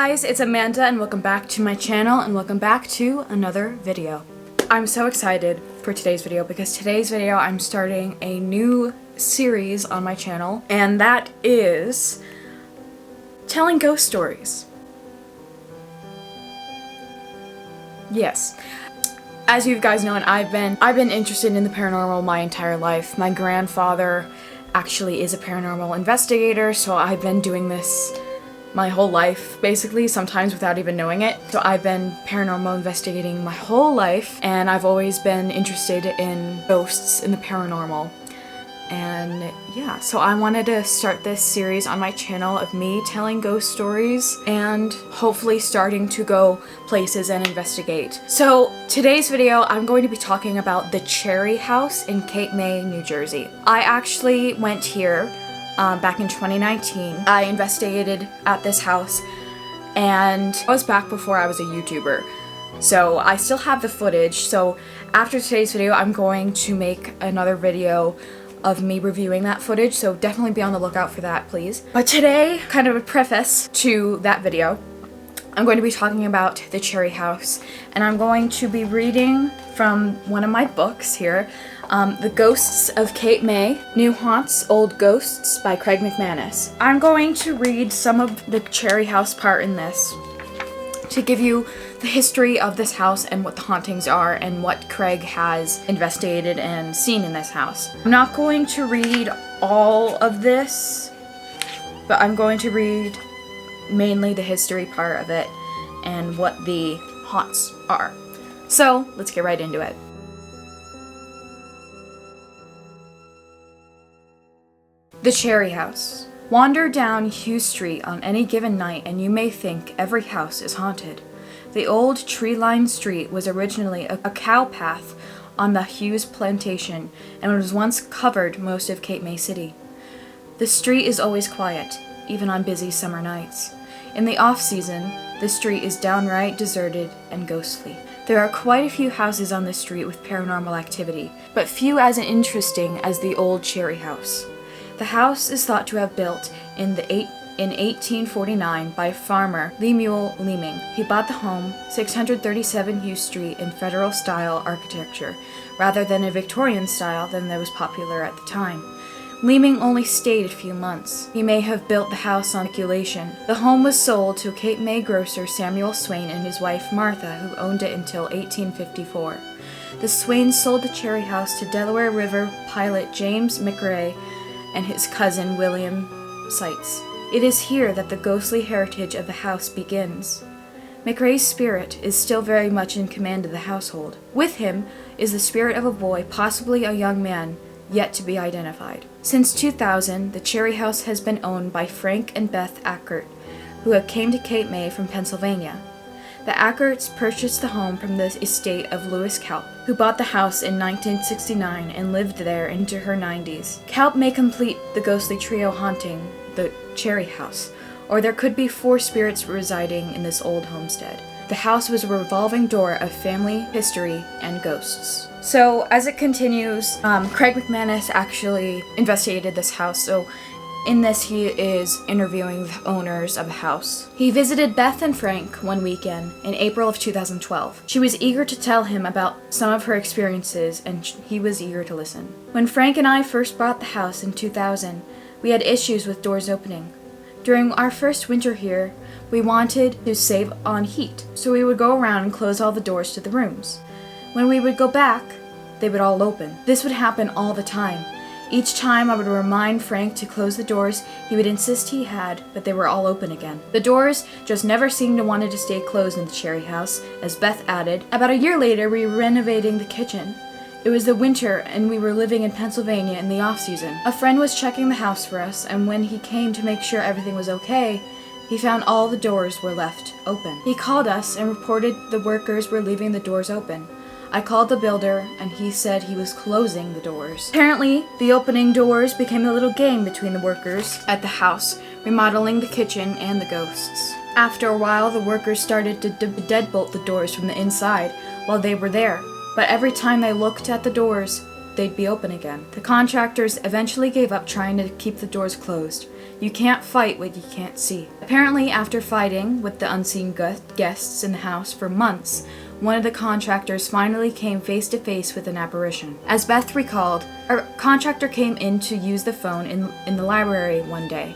guys, it's Amanda and welcome back to my channel and welcome back to another video. I'm so excited for today's video because today's video I'm starting a new series on my channel, and that is telling ghost stories. Yes. As you guys know, and I've been interested in the paranormal my entire life. My grandfather actually is a paranormal investigator, so I've been doing this my whole life, basically, sometimes without even knowing it. So I've been paranormal investigating my whole life, and I've always been interested in ghosts and the paranormal. And yeah, so I wanted to start this series on my channel of me telling ghost stories and hopefully starting to go places and investigate. So today's video, I'm going to be talking about the CHEERY house in Cape May, New Jersey. I actually went here back in 2019. I investigated at this house, and I was back before I was a YouTuber. So I still have the footage. So after today's video, I'm going to make another video of me reviewing that footage, so definitely be on the lookout for that, please. But today, kind of a preface to that video, I'm going to be talking about the CHEERY house, and I'm going to be reading from one of my books here, The Ghosts of Cape May, New Haunts, Old Ghosts by Craig McManus. I'm going to read some of the CHEERY house part in this to give you the history of this house and what the hauntings are and what Craig has investigated and seen in this house. I'm not going to read all of this, but I'm going to read mainly the history part of it and what the haunts are. So let's get right into it. The CHEERY house. Wander down Hughes Street on any given night and you may think every house is haunted. The old tree-lined street was originally a cow path on the Hughes plantation and was once covered most of Cape May City. The street is always quiet, even on busy summer nights. In the off-season, the street is downright deserted and ghostly. There are quite a few houses on the street with paranormal activity, but few as interesting as the old CHEERY house. The house is thought to have built in 1849 by farmer Lemuel Leeming. He bought the home, 637 Hughes Street, in Federal-style architecture, rather than a Victorian style than that was popular at the time. Leeming only stayed a few months. He may have built the house on speculation. The home was sold to Cape May grocer Samuel Swain and his wife Martha, who owned it until 1854. The Swains sold the CHEERY house to Delaware River pilot James McRae and his cousin William Seitz. It is here that the ghostly heritage of the house begins. McRae's spirit is still very much in command of the household. With him is the spirit of a boy, possibly a young man, yet to be identified. Since 2000, the CHEERY house has been owned by Frank and Beth Ackert, who have came to Cape May from Pennsylvania. The Ackerts purchased the home from the estate of Louis Kaup, who bought the house in 1969 and lived there into her 90s. Kaup may complete the ghostly trio haunting the CHEERY house, or there could be 4 spirits residing in this old homestead. The house was a revolving door of family, history, and ghosts. So, as it continues, Craig McManus actually investigated this house, so in this, he is interviewing the owners of the house. He visited Beth and Frank one weekend in April of 2012. She was eager to tell him about some of her experiences, and he was eager to listen. When Frank and I first bought the house in 2000, we had issues with doors opening. During our first winter here, we wanted to save on heat, so we would go around and close all the doors to the rooms. When we would go back, they would all open. This would happen all the time. Each time I would remind Frank to close the doors, he would insist he had, but they were all open again. The doors just never seemed to want to stay closed in the CHEERY house, as Beth added. About a year later, we were renovating the kitchen. It was the winter, and we were living in Pennsylvania in the off-season. A friend was checking the house for us, and when he came to make sure everything was okay, he found all the doors were left open. He called us and reported the workers were leaving the doors open. I called the builder, and he said he was closing the doors. Apparently, the opening doors became a little game between the workers at the house, remodeling the kitchen and the ghosts. After a while, the workers started to deadbolt the doors from the inside while they were there, but every time they looked at the doors, they'd be open again. The contractors eventually gave up trying to keep the doors closed. You can't fight what you can't see. Apparently, after fighting with the unseen guests in the house for months, one of the contractors finally came face to face with an apparition. As Beth recalled, a contractor came in to use the phone in the library one day.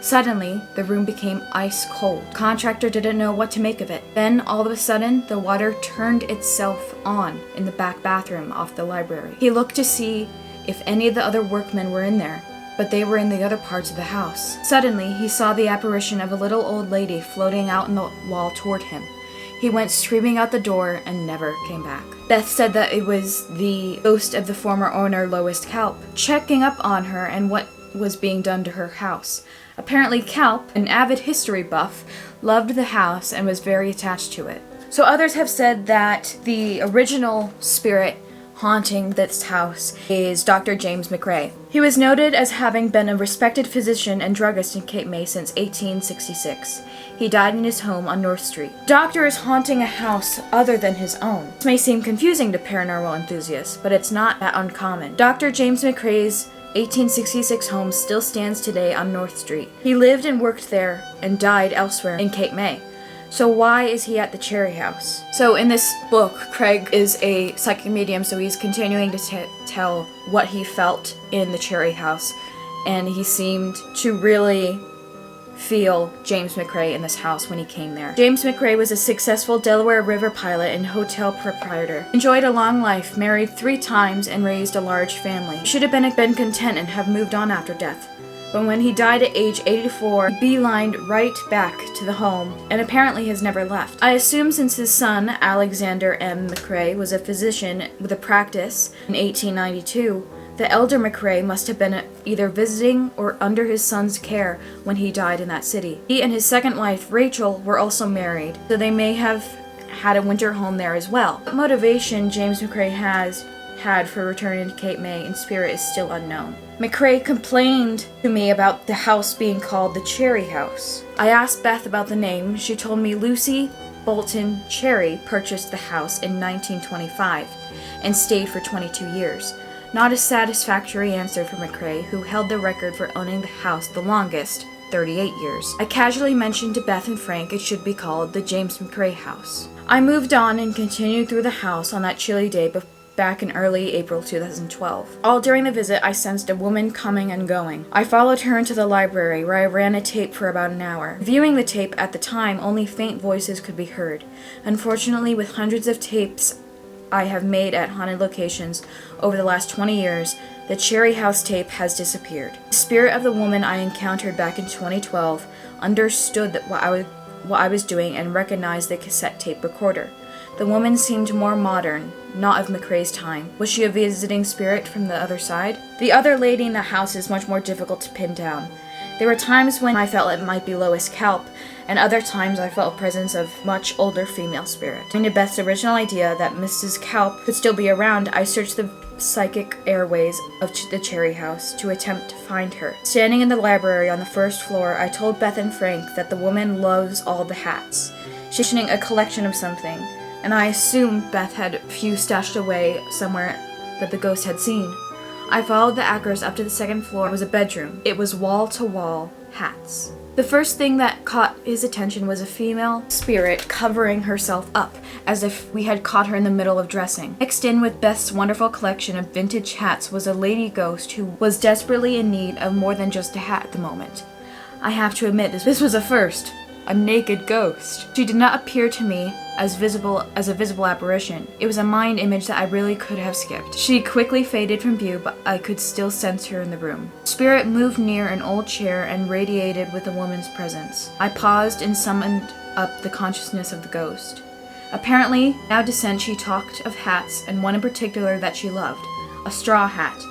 Suddenly, the room became ice cold. Contractor didn't know what to make of it. Then, all of a sudden, the water turned itself on in the back bathroom off the library. He looked to see if any of the other workmen were in there, but they were in the other parts of the house. Suddenly, he saw the apparition of a little old lady floating out in the wall toward him. He went screaming out the door and never came back. Beth said that it was the ghost of the former owner, Lois Kalp, checking up on her and what was being done to her house. Apparently Kalp, an avid history buff, loved the house and was very attached to it. So others have said that the original spirit haunting this house is Dr. James McRae. He was noted as having been a respected physician and druggist in Cape May since 1866. He died in his home on North Street. Doctor is haunting a house other than his own. This may seem confusing to paranormal enthusiasts, but it's not that uncommon. Dr. James McRae's 1866 home still stands today on North Street. He lived and worked there and died elsewhere in Cape May. So why is he at the CHEERY house? So in this book, Craig is a psychic medium, so he's continuing to tell what he felt in the CHEERY house, and he seemed to really feel James McRae in this house when he came there. James McRae was a successful Delaware River pilot and hotel proprietor. Enjoyed a long life, married 3 times, and raised a large family. He should have been content and have moved on after death. But when he died at age 84, he beelined right back to the home and apparently has never left. I assume since his son, Alexander M. McRae, was a physician with a practice in 1892, the elder McRae must have been either visiting or under his son's care when he died in that city. He and his second wife, Rachel, were also married, so they may have had a winter home there as well. What motivation James McRae had for returning to Cape May in spirit is still unknown. McRae complained to me about the house being called the CHEERY house. I asked Beth about the name. She told me Lucy Bolton CHEERY purchased the house in 1925 and stayed for 22 years. Not a satisfactory answer for McRae, who held the record for owning the house the longest, 38 years. I casually mentioned to Beth and Frank it should be called the James McRae house. I moved on and continued through the house on that chilly day back in early April 2012. All during the visit, I sensed a woman coming and going. I followed her into the library, where I ran a tape for about an hour. Viewing the tape at the time, only faint voices could be heard. Unfortunately, with hundreds of tapes I have made at haunted locations over the last 20 years, the CHEERY house tape has disappeared. The spirit of the woman I encountered back in 2012 understood what I was doing and recognized the cassette tape recorder. The woman seemed more modern, not of McRae's time. Was she a visiting spirit from the other side? The other lady in the house is much more difficult to pin down. There were times when I felt it might be Lois Kalp, and other times I felt a presence of much older female spirit. Into Beth's original idea that Mrs. Kalp could still be around, I searched the psychic airways of the CHEERY house to attempt to find her. Standing in the library on the first floor, I told Beth and Frank that the woman loves all the hats. She's mentioning a collection of something, and I assumed Beth had a few stashed away somewhere that the ghost had seen. I followed the actors up to the second floor. It was a bedroom. It was wall-to-wall hats. The first thing that caught his attention was a female spirit covering herself up, as if we had caught her in the middle of dressing. Mixed in with Beth's wonderful collection of vintage hats was a lady ghost who was desperately in need of more than just a hat at the moment. I have to admit, this was a first. A naked ghost. She did not appear to me as a visible apparition. It was a mind image that I really could have skipped. She quickly faded from view, but I could still sense her in the room. Spirit moved near an old chair and radiated with a woman's presence. I paused and summoned up the consciousness of the ghost. Apparently, now descent, she talked of hats, and one in particular that she loved, a straw hat.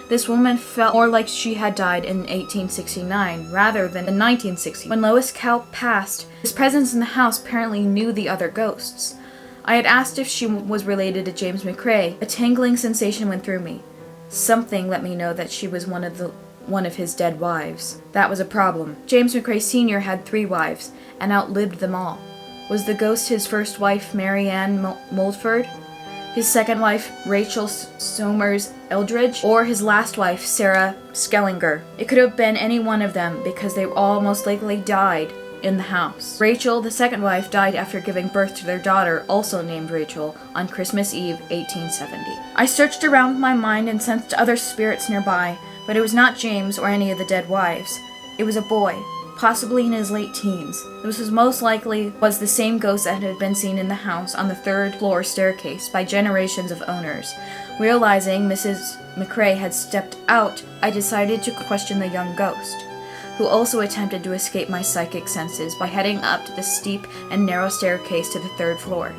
This woman felt more like she had died in 1869 rather than in 1960. When Lois Kalp passed, his presence in the house apparently knew the other ghosts. I had asked if she was related to James McRae. A tingling sensation went through me. Something let me know that she was one of his dead wives. That was a problem. James McRae Sr. had 3 wives and outlived them all. Was the ghost his first wife, Mary Ann Moldford? his second wife, Rachel Somers Eldridge, or his last wife, Sarah Skellinger. It could have been any one of them because they all most likely died in the house. Rachel, the second wife, died after giving birth to their daughter, also named Rachel, on Christmas Eve, 1870. I searched around with my mind and sensed other spirits nearby, but it was not James or any of the dead wives. It was a boy, possibly in his late teens. This was most likely the same ghost that had been seen in the house on the third floor staircase by generations of owners. Realizing Mrs. McCrae had stepped out, I decided to question the young ghost, who also attempted to escape my psychic senses by heading up to the steep and narrow staircase to the third floor.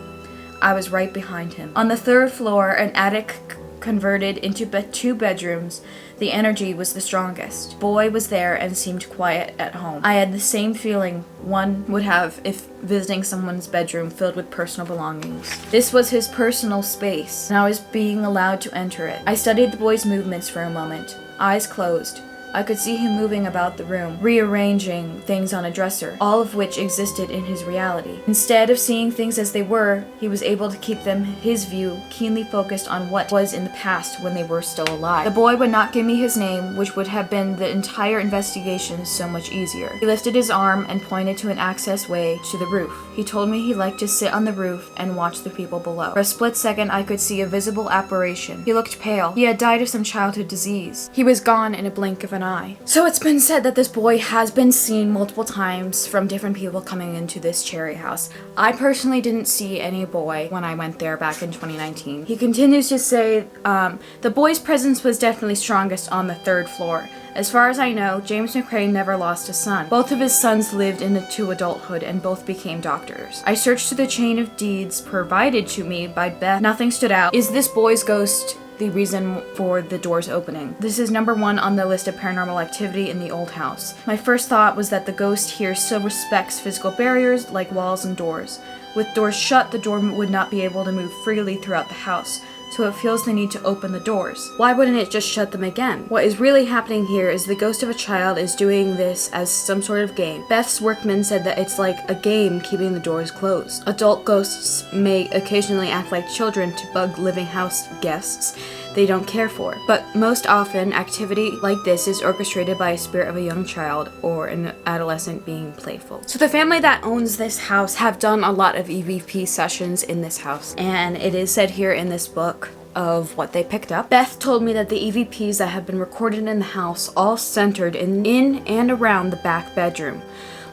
I was right behind him. On the third floor, an attic converted into two bedrooms, the energy was the strongest. Boy was there and seemed quiet at home. I had the same feeling one would have if visiting someone's bedroom filled with personal belongings. This was his personal space, and I was being allowed to enter it. I studied the boy's movements for a moment, eyes closed. I could see him moving about the room, rearranging things on a dresser, all of which existed in his reality. Instead of seeing things as they were, he was able to keep his view keenly focused on what was in the past when they were still alive. The boy would not give me his name, which would have been the entire investigation so much easier. He lifted his arm and pointed to an access way to the roof. He told me he liked to sit on the roof and watch the people below. For a split second, I could see a visible apparition. He looked pale. He had died of some childhood disease. He was gone in a blink of an eye. So it's been said that this boy has been seen multiple times from different people coming into this Cherry house. I personally didn't see any boy when I went there back in 2019. He continues to say the boy's presence was definitely strongest on the third floor. As far as I know, James McCrae never lost a son. Both of his sons lived into adulthood and both became doctors. I searched through the chain of deeds provided to me by Beth. Nothing stood out. Is this boy's ghost the reason for the doors opening? This is number 1 on the list of paranormal activity in the old house. My first thought was that the ghost here still respects physical barriers like walls and doors. With doors shut, the door would not be able to move freely throughout the house, so it feels the need to open the doors. Why wouldn't it just shut them again? What is really happening here is the ghost of a child is doing this as some sort of game. Beth's workman said that it's like a game keeping the doors closed. Adult ghosts may occasionally act like children to bug living house guests they don't care for, but most often activity like this is orchestrated by a spirit of a young child or an adolescent being playful. So the family that owns this house have done a lot of EVP sessions in this house, and it is said here in this book of what they picked up. Beth told me that the EVPs that have been recorded in the house all centered in and around the back bedroom,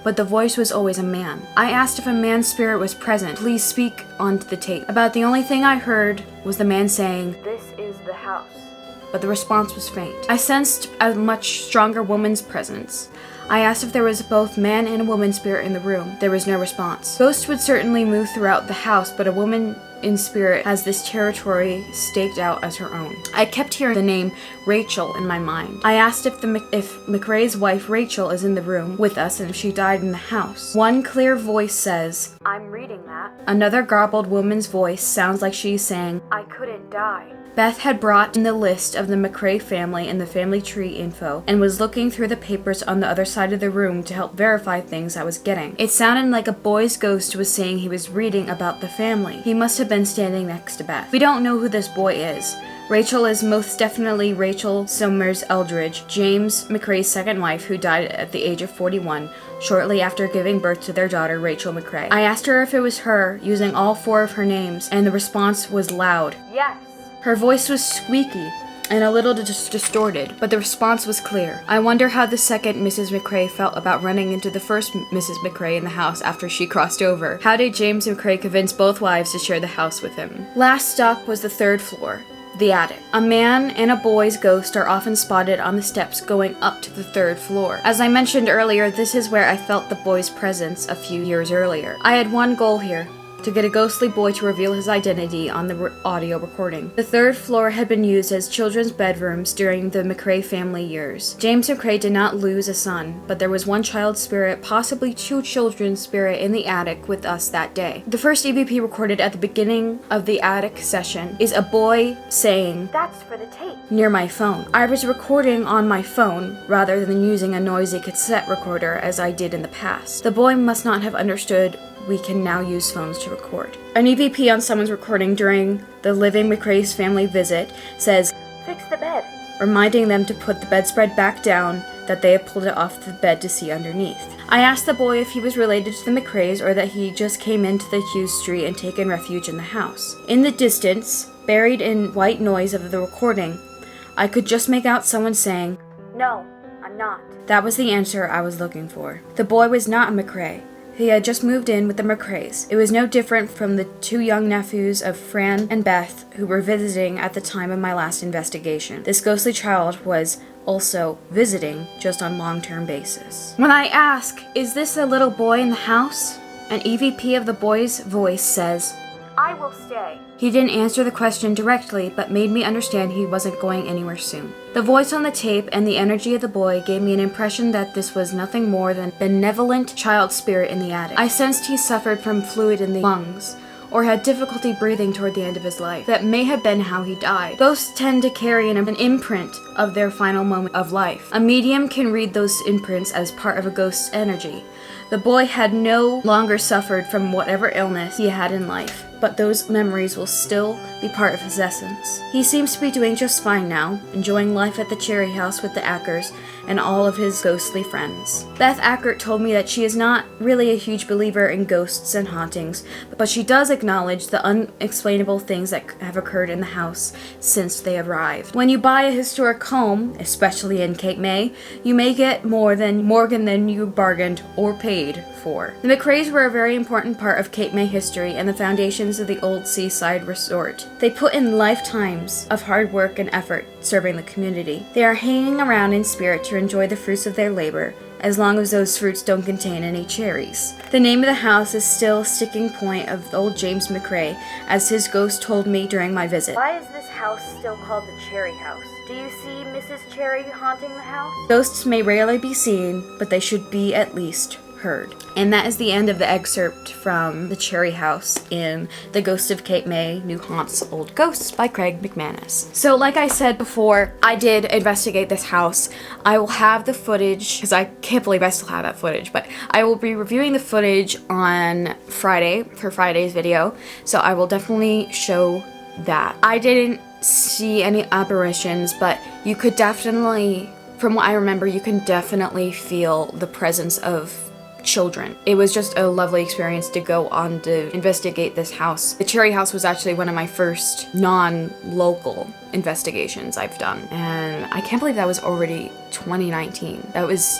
but the voice was always a man. I asked if a man's spirit was present. Please speak onto the tape. About the only thing I heard was the man saying, "This is the house," but the response was faint. I sensed a much stronger woman's presence. I asked if there was both man and a woman spirit in the room. There was no response. Ghosts would certainly move throughout the house, but a woman in spirit has this territory staked out as her own. I kept hearing the name Rachel in my mind. I asked if McRae's wife Rachel is in the room with us and if she died in the house. One clear voice says, "I'm reading that." Another garbled woman's voice sounds like she's saying, "I couldn't die." Beth had brought in the list of the McCrae family and the family tree info and was looking through the papers on the other side of the room to help verify things I was getting. It sounded like a boy's ghost was saying he was reading about the family. He must have been standing next to Beth. We don't know who this boy is. Rachel is most definitely Rachel Somers Eldridge, James McCrae's second wife, who died at the age of 41, shortly after giving birth to their daughter, Rachel McCrae. I asked her if it was her, using all 4 of her names, and the response was loud. Yes. Her voice was squeaky and a little distorted, but the response was clear. I wonder how the second Mrs. McCrae felt about running into the first Mrs. McCrae in the house after she crossed over. How did James McCrae convince both wives to share the house with him? Last stop was the third floor, the attic. A man and a boy's ghost are often spotted on the steps going up to the third floor. As I mentioned earlier, this is where I felt the boy's presence a few years earlier. I had one goal here: to get a ghostly boy to reveal his identity on the audio recording. The third floor had been used as children's bedrooms during the McCrae family years. James McCrae did not lose a son, but there was one child spirit, possibly 2 children's spirit, in the attic with us that day. The first EVP recorded at the beginning of the attic session is a boy saying, "That's for the tape," near my phone. I was recording on my phone rather than using a noisy cassette recorder as I did in the past. The boy must not have understood we can now use phones to record. An EVP on someone's recording during the living McRae's family visit says, "Fix the bed," reminding them to put the bedspread back down, that they had pulled it off the bed to see underneath. I asked the boy if he was related to the McRae's or that he just came into the Hughes Street and taken refuge in the house. In the distance, buried in white noise of the recording, I could just make out someone saying, "No, I'm not." That was the answer I was looking for. The boy was not a McRae. He had just moved in with the McRae's. It was no different from the two young nephews of Fran and Beth who were visiting at the time of my last investigation. This ghostly child was also visiting, just on long-term basis. When I ask, "Is this a little boy in the house?" an EVP of the boy's voice says, "I will stay." He didn't answer the question directly, but made me understand he wasn't going anywhere soon. The voice on the tape and the energy of the boy gave me an impression that this was nothing more than a benevolent child spirit in the attic. I sensed he suffered from fluid in the lungs, or had difficulty breathing toward the end of his life. That may have been how he died. Ghosts tend to carry an imprint of their final moment of life. A medium can read those imprints as part of a ghost's energy. The boy had no longer suffered from whatever illness he had in life, but those memories will still be part of his essence. He seems to be doing just fine now, enjoying life at the Cherry House with the Ackers and all of his ghostly friends. Beth Ackert told me that she is not really a huge believer in ghosts and hauntings, but she does acknowledge the unexplainable things that have occurred in the house since they arrived. When you buy a historic home, especially in Cape May, you may get more than you bargained or paid for. The McRae's were a very important part of Cape May history and the foundations of the old seaside resort. They put in lifetimes of hard work and effort serving the community. They are hanging around in spirit to enjoy the fruits of their labor, as long as those fruits don't contain any cherries. The name of the house is still a sticking point of old James McRae, as his ghost told me during my visit. "Why is this house still called the Cherry House? Do you see Mrs. Cherry haunting the house?" Ghosts may rarely be seen, but they should be at least heard. And that is the end of the excerpt from The Cherry House in The Ghost of Cape May, New Haunts, Old Ghosts by Craig McManus. So like I said before, I did investigate this house. I will have the footage, because I can't believe I still have that footage, but I will be reviewing the footage on Friday for Friday's video, so I will definitely show that. I didn't see any apparitions, but you could definitely, from what I remember, you can definitely feel the presence of children. It was just a lovely experience to go on to investigate this house. The Cherry House was actually one of my first non-local investigations I've done, and I can't believe that was already 2019. That was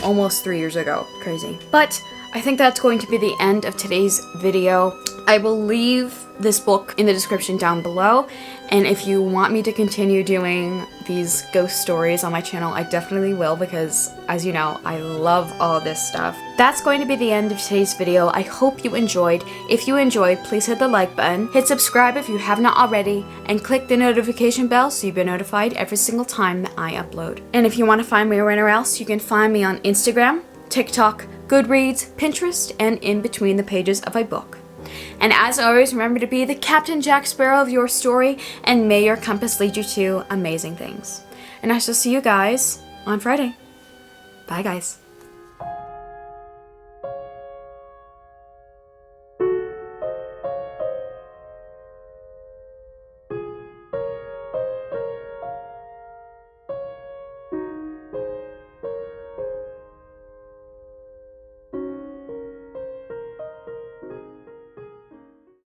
almost 3 years ago. Crazy. But I think that's going to be the end of today's video. I will leave this book in the description down below, and if you want me to continue doing these ghost stories on my channel, I definitely will, because as you know, I love all this stuff. That's going to be the end of today's video. I hope you enjoyed. If you enjoyed, please hit the like button, hit subscribe if you have not already, and click the notification bell so you'll be notified every single time that I upload. And if you want to find me anywhere else, you can find me on Instagram, TikTok, GoodReads, Pinterest, and in between the pages of my book. And as always, remember to be the Captain Jack Sparrow of your story, and may your compass lead you to amazing things. And I shall see you guys on Friday. Bye, guys.